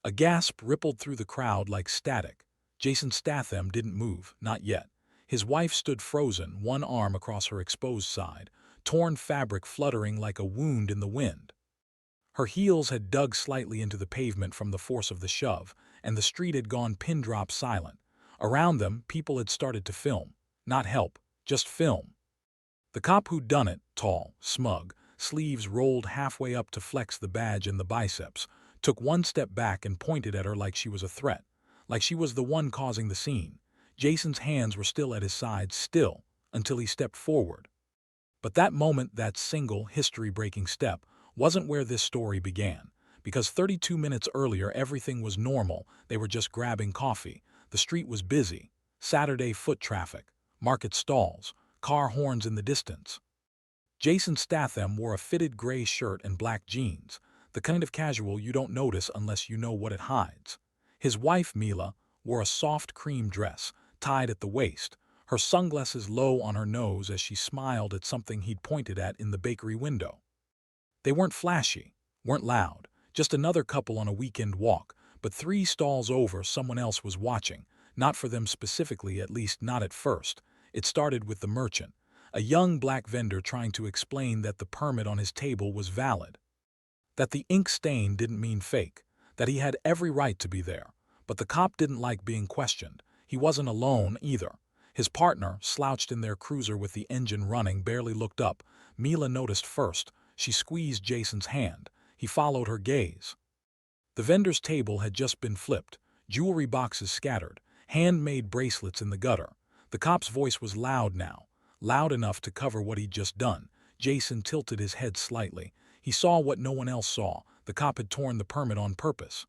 A gasp rippled through the crowd like static. Jason Statham didn't move, not yet. His wife stood frozen, one arm across her exposed side, torn fabric fluttering like a wound in the wind. Her heels had dug slightly into the pavement from the force of the shove, and the street had gone pin-drop silent. Around them, people had started to film. Not help, just film. The cop who'd done it, tall, smug, sleeves rolled halfway up to flex the badge and the biceps, took one step back and pointed at her like she was a threat, like she was the one causing the scene. Jason's hands were still at his sides, still, until he stepped forward. But that moment, that single, history-breaking step, wasn't where this story began. Because 32 minutes earlier everything was normal, they were just grabbing coffee. The street was busy. Saturday foot traffic, market stalls, car horns in the distance. Jason Statham wore a fitted gray shirt and black jeans, the kind of casual you don't notice unless you know what it hides. His wife, Mila, wore a soft cream dress, tied at the waist, her sunglasses low on her nose as she smiled at something he'd pointed at in the bakery window. They weren't flashy, weren't loud, just another couple on a weekend walk, but 3 stalls over someone else was watching, not for them specifically, at least not at first. It started with the merchant, a young black vendor trying to explain that the permit on his table was valid, that the ink stain didn't mean fake, that he had every right to be there. But the cop didn't like being questioned. He wasn't alone either. His partner, slouched in their cruiser with the engine running, barely looked up. Mila noticed first. She squeezed Jason's hand. He followed her gaze. The vendor's table had just been flipped, jewelry boxes scattered, handmade bracelets in the gutter. The cop's voice was loud now, loud enough to cover what he'd just done. Jason tilted his head slightly. He saw what no one else saw. The cop had torn the permit on purpose.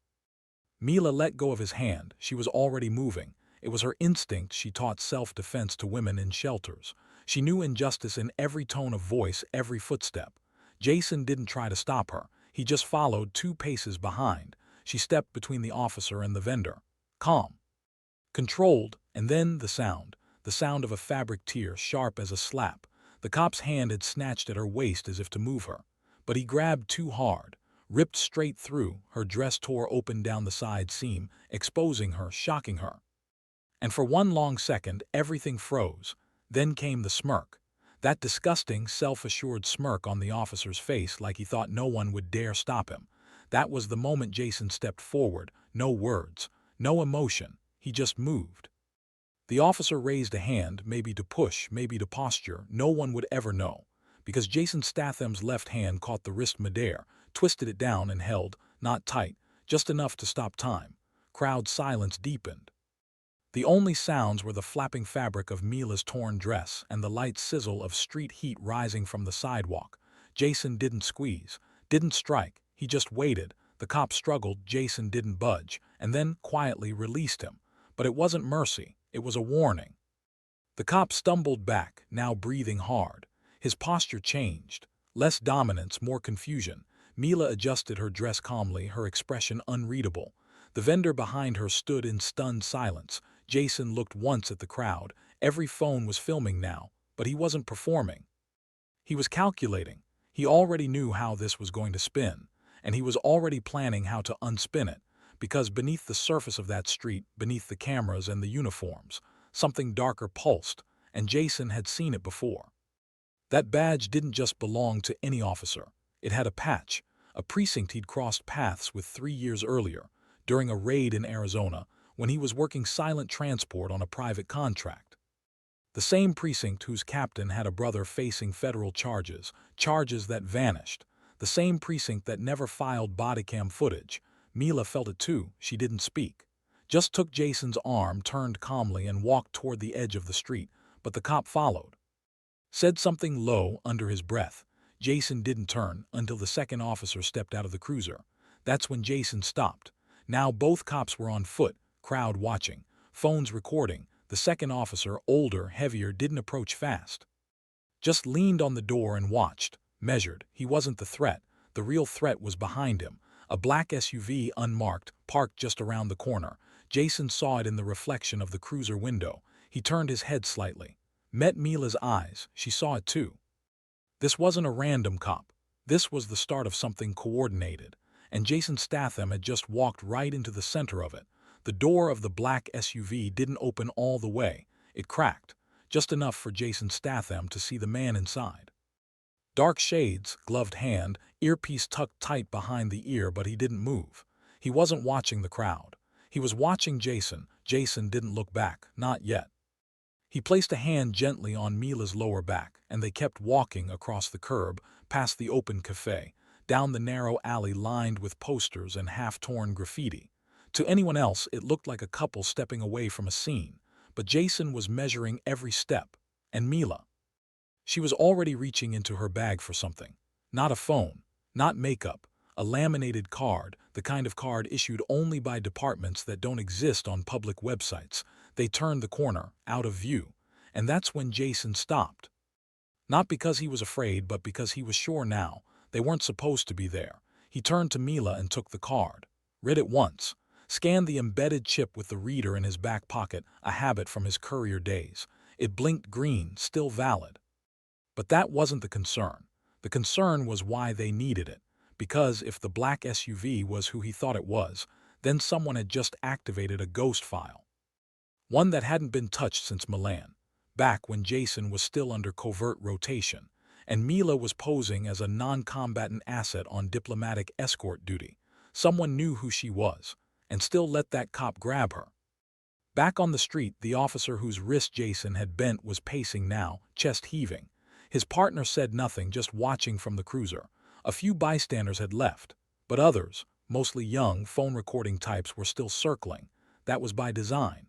Mila let go of his hand. She was already moving. It was her instinct. She taught self-defense to women in shelters. She knew injustice in every tone of voice, every footstep. Jason didn't try to stop her. He just followed 2 paces behind. She stepped between the officer and the vendor. Calm. Controlled, and then the sound of a fabric tear, sharp as a slap. The cop's hand had snatched at her waist as if to move her. But he grabbed too hard, ripped straight through. Her dress tore open down the side seam, exposing her, shocking her. And for one long second, everything froze. Then came the smirk. That disgusting, self-assured smirk on the officer's face, like he thought no one would dare stop him. That was the moment Jason stepped forward. No words, no emotion. He just moved. The officer raised a hand, maybe to push, maybe to posture. No one would ever know. Because Jason Statham's left hand caught the wrist midair, twisted it down and held, not tight, just enough to stop time. Crowd silence deepened. The only sounds were the flapping fabric of Mila's torn dress and the light sizzle of street heat rising from the sidewalk. Jason didn't squeeze, didn't strike. He just waited. The cop struggled. Jason didn't budge, and then quietly released him. But it wasn't mercy. It was a warning. The cop stumbled back, now breathing hard. His posture changed. Less dominance, more confusion. Mila adjusted her dress calmly, her expression unreadable. The vendor behind her stood in stunned silence. Jason looked once at the crowd. Every phone was filming now, but he wasn't performing. He was calculating. He already knew how this was going to spin, and he was already planning how to unspin it, because beneath the surface of that street, beneath the cameras and the uniforms, something darker pulsed, and Jason had seen it before. That badge didn't just belong to any officer. It had a patch, a precinct he'd crossed paths with 3 years earlier, during a raid in Arizona, when he was working silent transport on a private contract. The same precinct whose captain had a brother facing federal charges, charges that vanished. The same precinct that never filed bodycam footage. Mila felt it too. She didn't speak. Just took Jason's arm, turned calmly, and walked toward the edge of the street. But the cop followed. Said something low under his breath. Jason didn't turn until the second officer stepped out of the cruiser. That's when Jason stopped. Now both cops were on foot, crowd watching, phones recording. The second officer, older, heavier, didn't approach fast. Just leaned on the door and watched, measured. He wasn't the threat. The real threat was behind him. A black SUV, unmarked, parked just around the corner. Jason saw it in the reflection of the cruiser window. He turned his head slightly. Met Mila's eyes. She saw it too. This wasn't a random cop. This was the start of something coordinated. and Jason Statham had just walked right into the center of it. The door of the black SUV didn't open all the way. It cracked, just enough for Jason Statham to see the man inside. Dark shades, gloved hand, earpiece tucked tight behind the ear, but he didn't move. He wasn't watching the crowd. He was watching Jason. Jason didn't look back, not yet. He placed a hand gently on Mila's lower back, and they kept walking across the curb, past the open cafe, down the narrow alley lined with posters and half-torn graffiti. To anyone else, it looked like a couple stepping away from a scene, but Jason was measuring every step. And Mila? She was already reaching into her bag for something. Not a phone, not makeup, a laminated card, the kind of card issued only by departments that don't exist on public websites. They turned the corner, out of view, and that's when Jason stopped. Not because he was afraid, but because he was sure now. They weren't supposed to be there. He turned to Mila and took the card. Read it once. Scanned the embedded chip with the reader in his back pocket, a habit from his courier days. It blinked green, still valid. But that wasn't the concern. The concern was why they needed it. Because if the black SUV was who he thought it was, then someone had just activated a ghost file. One that hadn't been touched since Milan, back when Jason was still under covert rotation, and Mila was posing as a non-combatant asset on diplomatic escort duty. Someone knew who she was, and still let that cop grab her. Back on the street, the officer whose wrist Jason had bent was pacing now, chest heaving. His partner said nothing, just watching from the cruiser. A few bystanders had left, but others, mostly young, phone-recording types, were still circling. That was by design.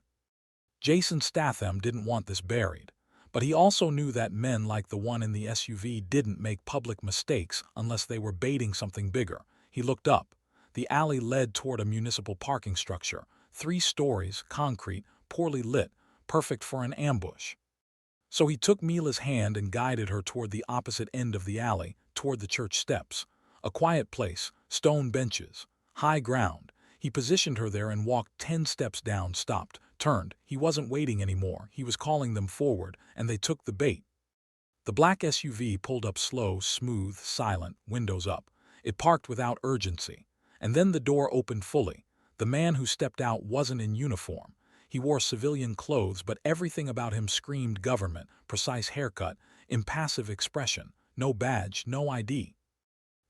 Jason Statham didn't want this buried, but he also knew that men like the one in the SUV didn't make public mistakes unless they were baiting something bigger. He looked up. The alley led toward a municipal parking structure, 3 stories, concrete, poorly lit, perfect for an ambush. So he took Mila's hand and guided her toward the opposite end of the alley, toward the church steps. A quiet place, stone benches, high ground. He positioned her there and walked 10 steps down, stopped, turned. He wasn't waiting anymore. He was calling them forward, and they took the bait. The black SUV pulled up slow, smooth, silent, windows up. It parked without urgency. And then the door opened fully. The man who stepped out wasn't in uniform. He wore civilian clothes, but everything about him screamed government: precise haircut, impassive expression, no badge, no ID.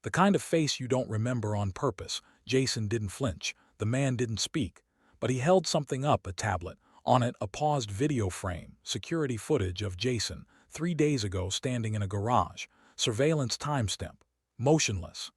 The kind of face you don't remember on purpose. Jason didn't flinch. The man didn't speak. But he held something up, a tablet. On it, a paused video frame, security footage of Jason, 3 days ago, standing in a garage. Surveillance timestamp. Motionless.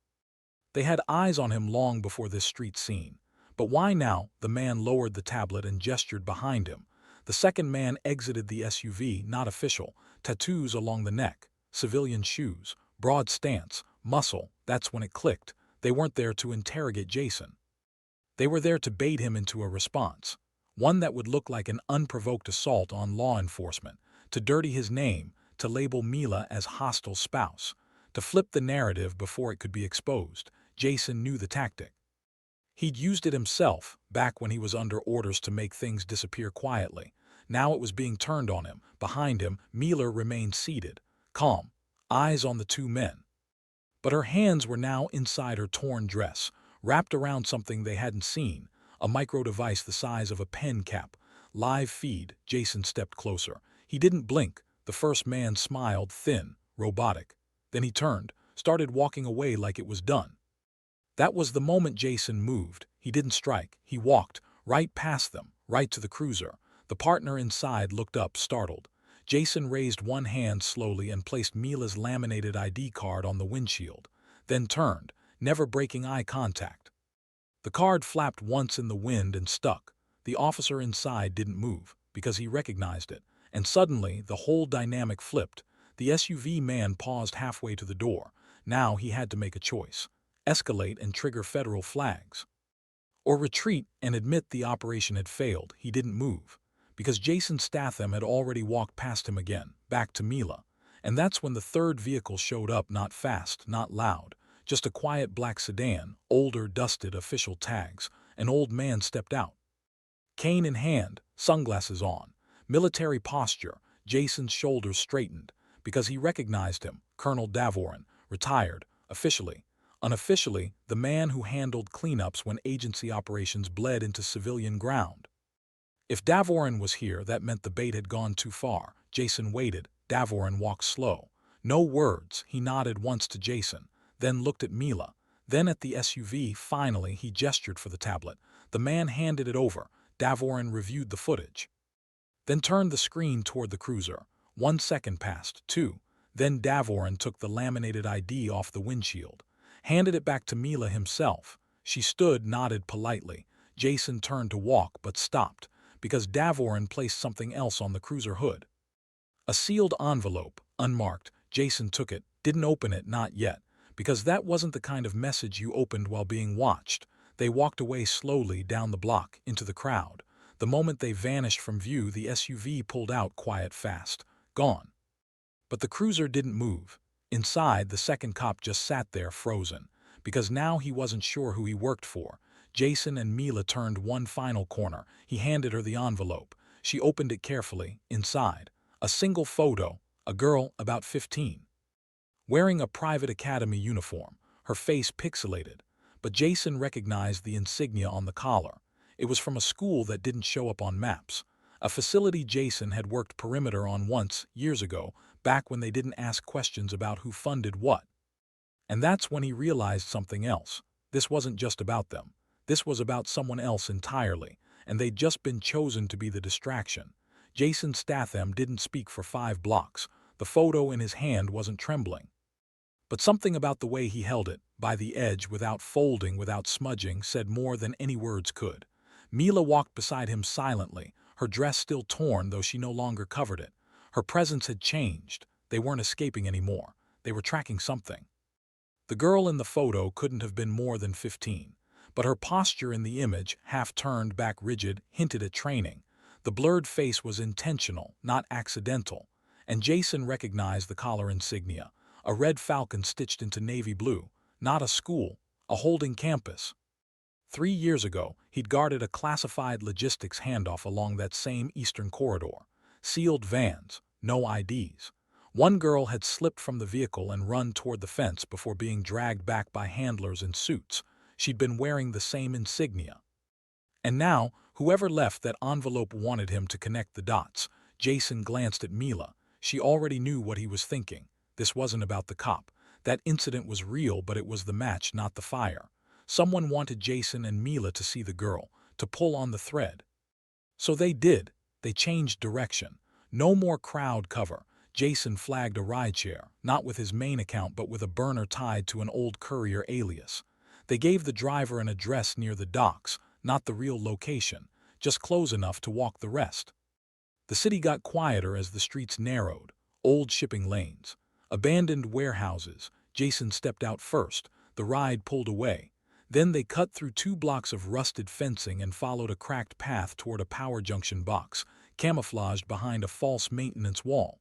They had eyes on him long before this street scene. But why now? The man lowered the tablet and gestured behind him. The second man exited the SUV, not official. Tattoos along the neck, civilian shoes, broad stance, muscle. That's when it clicked. They weren't there to interrogate Jason. They were there to bait him into a response. One that would look like an unprovoked assault on law enforcement. To dirty his name, to label Mila as hostile spouse. To flip the narrative before it could be exposed. Jason knew the tactic. He'd used it himself, back when he was under orders to make things disappear quietly. Now it was being turned on him. Behind him, Mila remained seated, calm, eyes on the 2 men. But her hands were now inside her torn dress, wrapped around something they hadn't seen, a micro-device the size of a pen cap. Live feed. Jason stepped closer. He didn't blink. The first man smiled, thin, robotic. Then he turned, started walking away like it was done. That was the moment Jason moved. He didn't strike. He walked, right past them, right to the cruiser. The partner inside looked up, startled. Jason raised one hand slowly and placed Mila's laminated ID card on the windshield, then turned, never breaking eye contact. The card flapped once in the wind and stuck. The officer inside didn't move, because he recognized it, and suddenly the whole dynamic flipped. The SUV man paused halfway to the door. Now he had to make a choice. Escalate and trigger federal flags. Or retreat and admit the operation had failed. He didn't move, because Jason Statham had already walked past him again, back to Mila. And that's when the third vehicle showed up, not fast, not loud, just a quiet black sedan, older, dusted, official tags. An old man stepped out. Cane in hand, sunglasses on, military posture. Jason's shoulders straightened, because he recognized him, Colonel Davorin, retired, officially. Unofficially, the man who handled cleanups when agency operations bled into civilian ground. If Davorin was here, that meant the bait had gone too far. Jason waited. Davorin walked slow. No words. He nodded once to Jason, then looked at Mila, then at the SUV. Finally, he gestured for the tablet. The man handed it over. Davorin reviewed the footage, then turned the screen toward the cruiser. 1 second passed, 2. Then Davorin took the laminated ID off the windshield, handed it back to Mila himself. She stood, nodded politely. Jason turned to walk, but stopped, because Davorin placed something else on the cruiser hood. A sealed envelope, unmarked. Jason took it, didn't open it, not yet, because that wasn't the kind of message you opened while being watched. They walked away slowly down the block, into the crowd. The moment they vanished from view, the SUV pulled out, quiet, fast. Gone. But the cruiser didn't move. Inside, the second cop just sat there, frozen, because now he wasn't sure who he worked for. Jason and Mila turned one final corner. He handed her the envelope. She opened it carefully. Inside, a single photo, a girl about 15, wearing a private academy uniform, her face pixelated. But Jason recognized the insignia on the collar. It was from a school that didn't show up on maps, a facility Jason had worked perimeter on once, years ago, back when they didn't ask questions about who funded what. And that's when he realized something else. This wasn't just about them. This was about someone else entirely, and they'd just been chosen to be the distraction. Jason Statham didn't speak for 5 blocks. The photo in his hand wasn't trembling. But something about the way he held it, by the edge, without folding, without smudging, said more than any words could. Mila walked beside him silently, her dress still torn, though she no longer covered it. Her presence had changed. They weren't escaping anymore. They were tracking something. The girl in the photo couldn't have been more than 15, but her posture in the image, half turned back, rigid, hinted at training. The blurred face was intentional, not accidental, and Jason recognized the collar insignia, a red falcon stitched into navy blue, not a school, a holding campus. 3 years ago, he'd guarded a classified logistics handoff along that same eastern corridor. Sealed vans, no IDs. One girl had slipped from the vehicle and run toward the fence before being dragged back by handlers in suits. She'd been wearing the same insignia. And now, whoever left that envelope wanted him to connect the dots. Jason glanced at Mila. She already knew what he was thinking. This wasn't about the cop. That incident was real, but it was the match, not the fire. Someone wanted Jason and Mila to see the girl, to pull on the thread. So they did. They changed direction. No more crowd cover. Jason flagged a rideshare, not with his main account but with a burner tied to an old courier alias. They gave the driver an address near the docks, not the real location, just close enough to walk the rest. The city got quieter as the streets narrowed. Old shipping lanes, abandoned warehouses. Jason stepped out first. The ride pulled away. Then they cut through 2 blocks of rusted fencing and followed a cracked path toward a power junction box, camouflaged behind a false maintenance wall.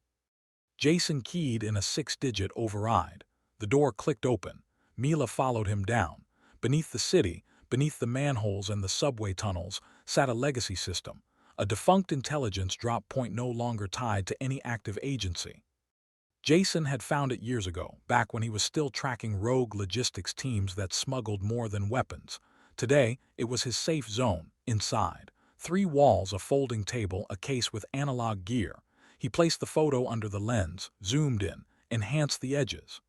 Jason keyed in a 6-digit override. The door clicked open. Mila followed him down. Beneath the city, beneath the manholes and the subway tunnels, sat a legacy system, a defunct intelligence drop point no longer tied to any active agency. Jason had found it years ago, back when he was still tracking rogue logistics teams that smuggled more than weapons. Today, it was his safe zone. Inside, 3 walls, a folding table, a case with analog gear. He placed the photo under the lens, zoomed in, enhanced the edges,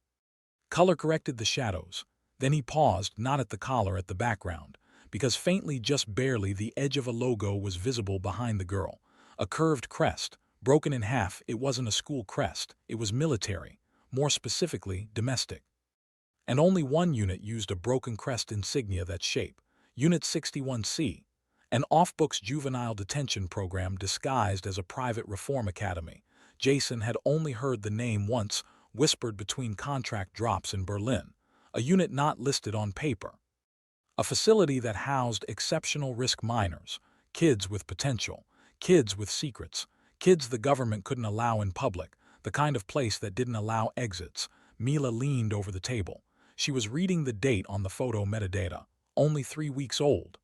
color-corrected the shadows. Then he paused, not at the collar, at the background, because faintly, just barely, the edge of a logo was visible behind the girl. A curved crest, broken in half. It wasn't a school crest. It was military, more specifically, domestic. And only one unit used a broken crest insignia that shape. Unit 61C. An off-books juvenile detention program disguised as a private reform academy. Jason had only heard the name once, whispered between contract drops in Berlin. A unit not listed on paper. A facility that housed exceptional risk minors, kids with potential, kids with secrets, kids the government couldn't allow in public, the kind of place that didn't allow exits. Mila leaned over the table. She was reading the date on the photo metadata, only 3 weeks old.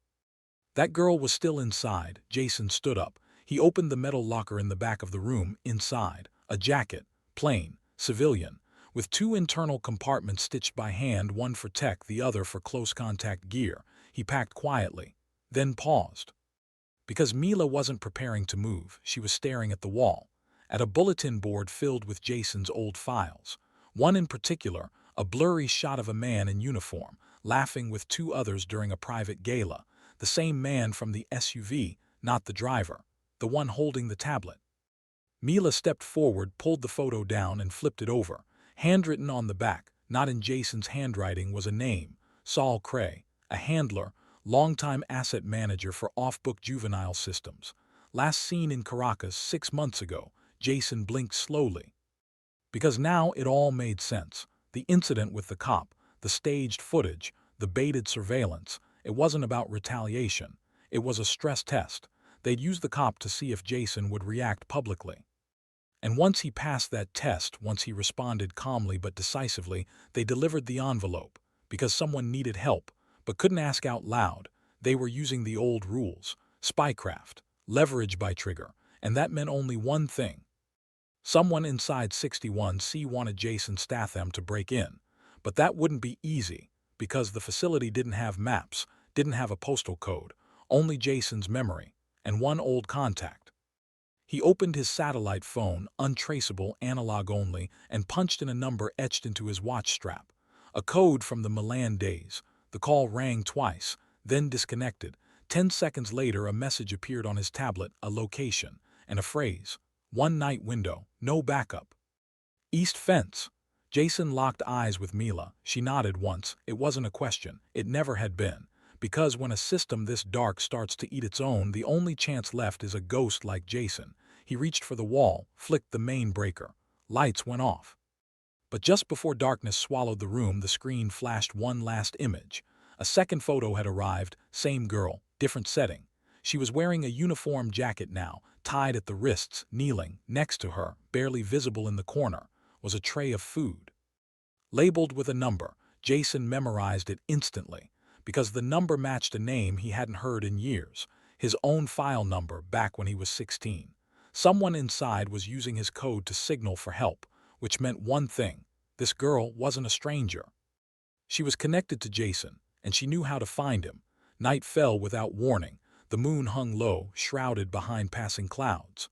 That girl was still inside. Jason stood up. He opened the metal locker in the back of the room. Inside, a jacket, plain, civilian, With two internal compartments stitched by hand, one for tech, the other for close contact gear. He packed quietly, then paused. Because Mila wasn't preparing to move, she was staring at the wall, at a bulletin board filled with Jason's old files. One in particular, a blurry shot of a man in uniform, laughing with two others during a private gala. The same man from the SUV, not the driver, the one holding the tablet. Mila stepped forward, pulled the photo down, and flipped it over. Handwritten on the back, not in Jason's handwriting, was a name: Saul Cray, a handler, longtime asset manager for off-book juvenile systems. Last seen in Caracas 6 months ago. Jason blinked slowly. Because now it all made sense. The incident with the cop, the staged footage, the baited surveillance. It wasn't about retaliation. It was a stress test. They'd used the cop to see if Jason would react publicly. And once he passed that test, once he responded calmly but decisively, they delivered the envelope. Because someone needed help, but couldn't ask out loud. They were using the old rules: spycraft, leverage by trigger, and that meant only one thing. Someone inside 61C wanted Jason Statham to break in, but that wouldn't be easy, because the facility didn't have maps, didn't have a postal code, only Jason's memory, and one old contact. He opened his satellite phone, untraceable, analog only, and punched in a number etched into his watch strap. A code from the Milan days. The call rang twice, then disconnected. 10 seconds later, a message appeared on his tablet, a location, and a phrase: one night window, no backup. East Fence. Jason locked eyes with Mila. She nodded once. It wasn't a question. It never had been. Because when a system this dark starts to eat its own, the only chance left is a ghost like Jason. He reached for the wall, flicked the main breaker. Lights went off. But just before darkness swallowed the room, the screen flashed one last image. A second photo had arrived, same girl, different setting. She was wearing a uniform jacket now, tied at the wrists. Kneeling, next to her, barely visible in the corner, was a tray of food. Labeled with a number, Jason memorized it instantly, because the number matched a name he hadn't heard in years, his own file number back when he was 16. Someone inside was using his code to signal for help, which meant one thing: this girl wasn't a stranger. She was connected to Jason, and she knew how to find him. Night fell without warning. The moon hung low, shrouded behind passing clouds.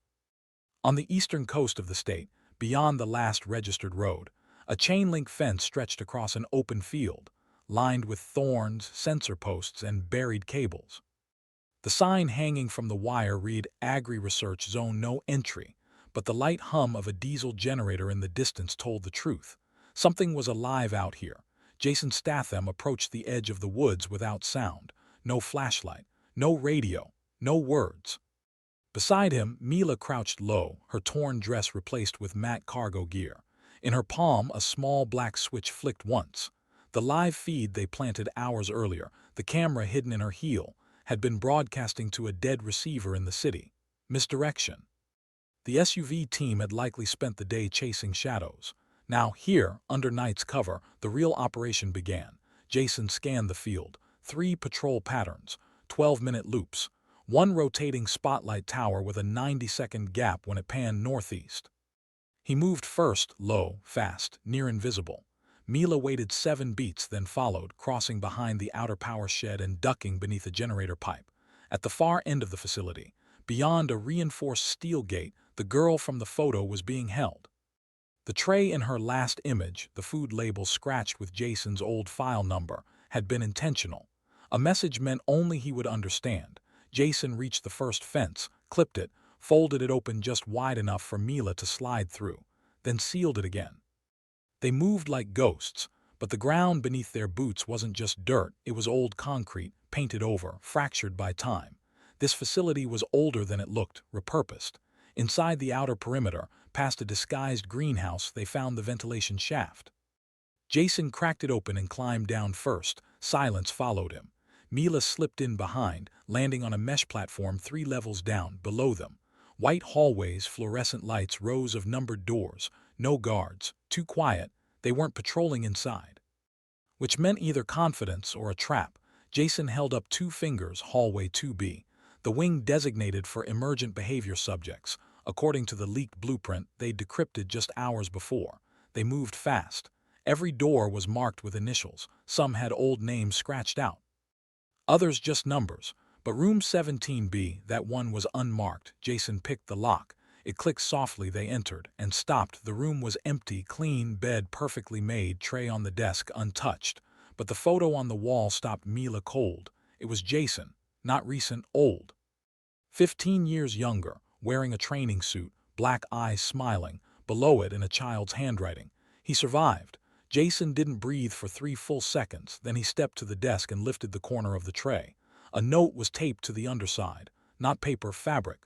On the eastern coast of the state, beyond the last registered road, a chain-link fence stretched across an open field, lined with thorns, sensor posts, and buried cables. The sign hanging from the wire read Agri-Research Zone, no entry, but the light hum of a diesel generator in the distance told the truth. Something was alive out here. Jason Statham approached the edge of the woods without sound. No flashlight, no radio, no words. Beside him, Mila crouched low, her torn dress replaced with matte cargo gear. In her palm, a small black switch flicked once. The live feed they planted hours earlier, the camera hidden in her heel, had been broadcasting to a dead receiver in the city. Misdirection. The SUV team had likely spent the day chasing shadows. Now here, under night's cover, the real operation began. Jason scanned the field. 3 patrol patterns, 12-minute loops, one rotating spotlight tower with a 90-second gap when it panned northeast. He moved first, low, fast, near invisible. Mila waited 7 beats, then followed, crossing behind the outer power shed and ducking beneath a generator pipe. At the far end of the facility, beyond a reinforced steel gate, the girl from the photo was being held. The tray in her last image, the food label scratched with Jason's old file number, had been intentional. A message meant only he would understand. Jason reached the first fence, clipped it, folded it open just wide enough for Mila to slide through, then sealed it again. They moved like ghosts, but the ground beneath their boots wasn't just dirt, it was old concrete, painted over, fractured by time. This facility was older than it looked, repurposed. Inside the outer perimeter, past a disguised greenhouse, they found the ventilation shaft. Jason cracked it open and climbed down first. Silence followed him. Mila slipped in behind, landing on a mesh platform 3 levels down, below them. White hallways, fluorescent lights, rows of numbered doors. No guards. Too quiet. They weren't patrolling inside. Which meant either confidence or a trap. Jason held up 2 fingers, hallway 2B, the wing designated for emergent behavior subjects. According to the leaked blueprint they'd decrypted just hours before. They moved fast. Every door was marked with initials. Some had old names scratched out. Others just numbers. But room 17B, that one was unmarked. Jason picked the lock. It clicked softly. They entered and stopped. The room was empty, clean bed perfectly made, tray on the desk untouched. But the photo on the wall stopped Mila cold. It was Jason, not recent, old. 15 years younger, wearing a training suit, black eyes smiling, below it in a child's handwriting. He survived. Jason didn't breathe for 3 full seconds, then he stepped to the desk and lifted the corner of the tray. A note was taped to the underside, not paper, fabric.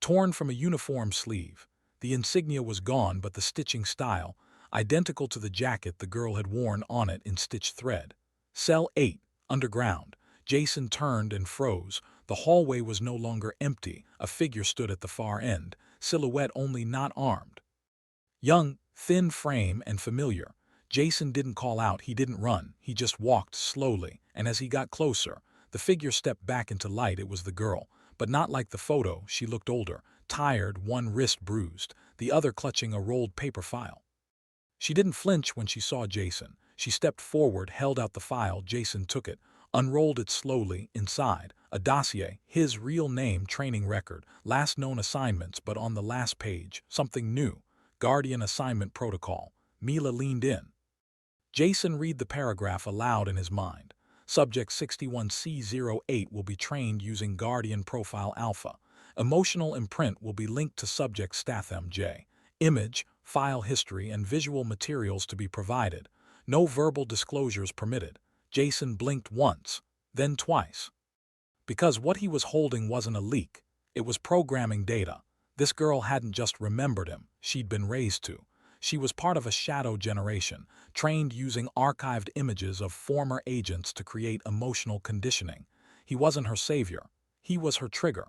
Torn from a uniform sleeve. The insignia was gone, but the stitching style, identical to the jacket the girl had worn, on it in stitched thread. Cell 8, underground. Jason turned and froze. The hallway was no longer empty. A figure stood at the far end, silhouette only, not armed. Young, thin frame and familiar. Jason didn't call out, he didn't run, he just walked slowly, and as he got closer, the figure stepped back into light. It was the girl, but not like the photo. She looked older, tired, one wrist bruised, the other clutching a rolled paper file. She didn't flinch when she saw Jason. She stepped forward, held out the file. Jason took it, unrolled it slowly. Inside, a dossier, his real name, training record, last known assignments, but on the last page, something new. Guardian assignment protocol. Mila leaned in. Jason read the paragraph aloud in his mind. Subject 61C08 will be trained using Guardian Profile Alpha. Emotional imprint will be linked to subject Statham J. Image, file history, and visual materials to be provided. No verbal disclosures permitted. Jason blinked once, then twice. Because what he was holding wasn't a leak. It was programming data. This girl hadn't just remembered him, she'd been raised to. She was part of a shadow generation, trained using archived images of former agents to create emotional conditioning. He wasn't her savior. He was her trigger.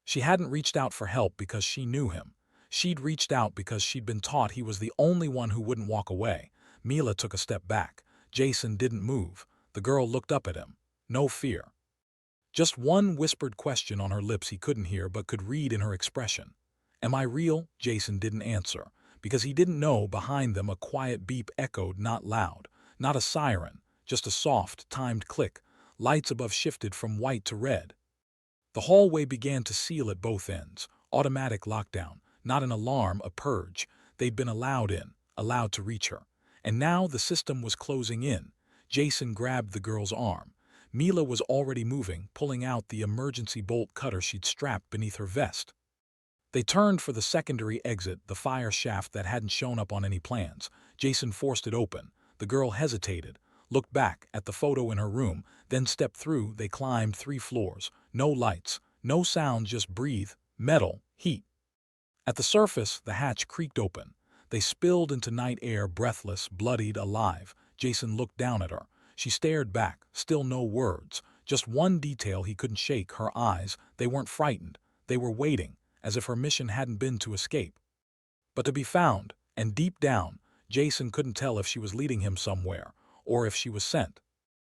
She hadn't reached out for help because she knew him. She'd reached out because she'd been taught he was the only one who wouldn't walk away. Mila took a step back. Jason didn't move. The girl looked up at him. No fear. Just one whispered question on her lips he couldn't hear but could read in her expression. Am I real? Jason didn't answer. Because he didn't know. Behind them a quiet beep echoed, not loud, not a siren, just a soft, timed click. Lights above shifted from white to red. The hallway began to seal at both ends. Automatic lockdown, not an alarm, a purge. They'd been allowed in, allowed to reach her. And now the system was closing in. Jason grabbed the girl's arm. Mila was already moving, pulling out the emergency bolt cutter she'd strapped beneath her vest. They turned for the secondary exit, the fire shaft that hadn't shown up on any plans. Jason forced it open. The girl hesitated, looked back at the photo in her room, then stepped through. They climbed 3 floors. No lights, no sound, just breathe, metal, heat. At the surface, the hatch creaked open. They spilled into night air, breathless, bloodied, alive. Jason looked down at her. She stared back, still no words. Just one detail he couldn't shake, her eyes. They weren't frightened. They were waiting, as if her mission hadn't been to escape, but to be found. And deep down, Jason couldn't tell if she was leading him somewhere, or if she was sent.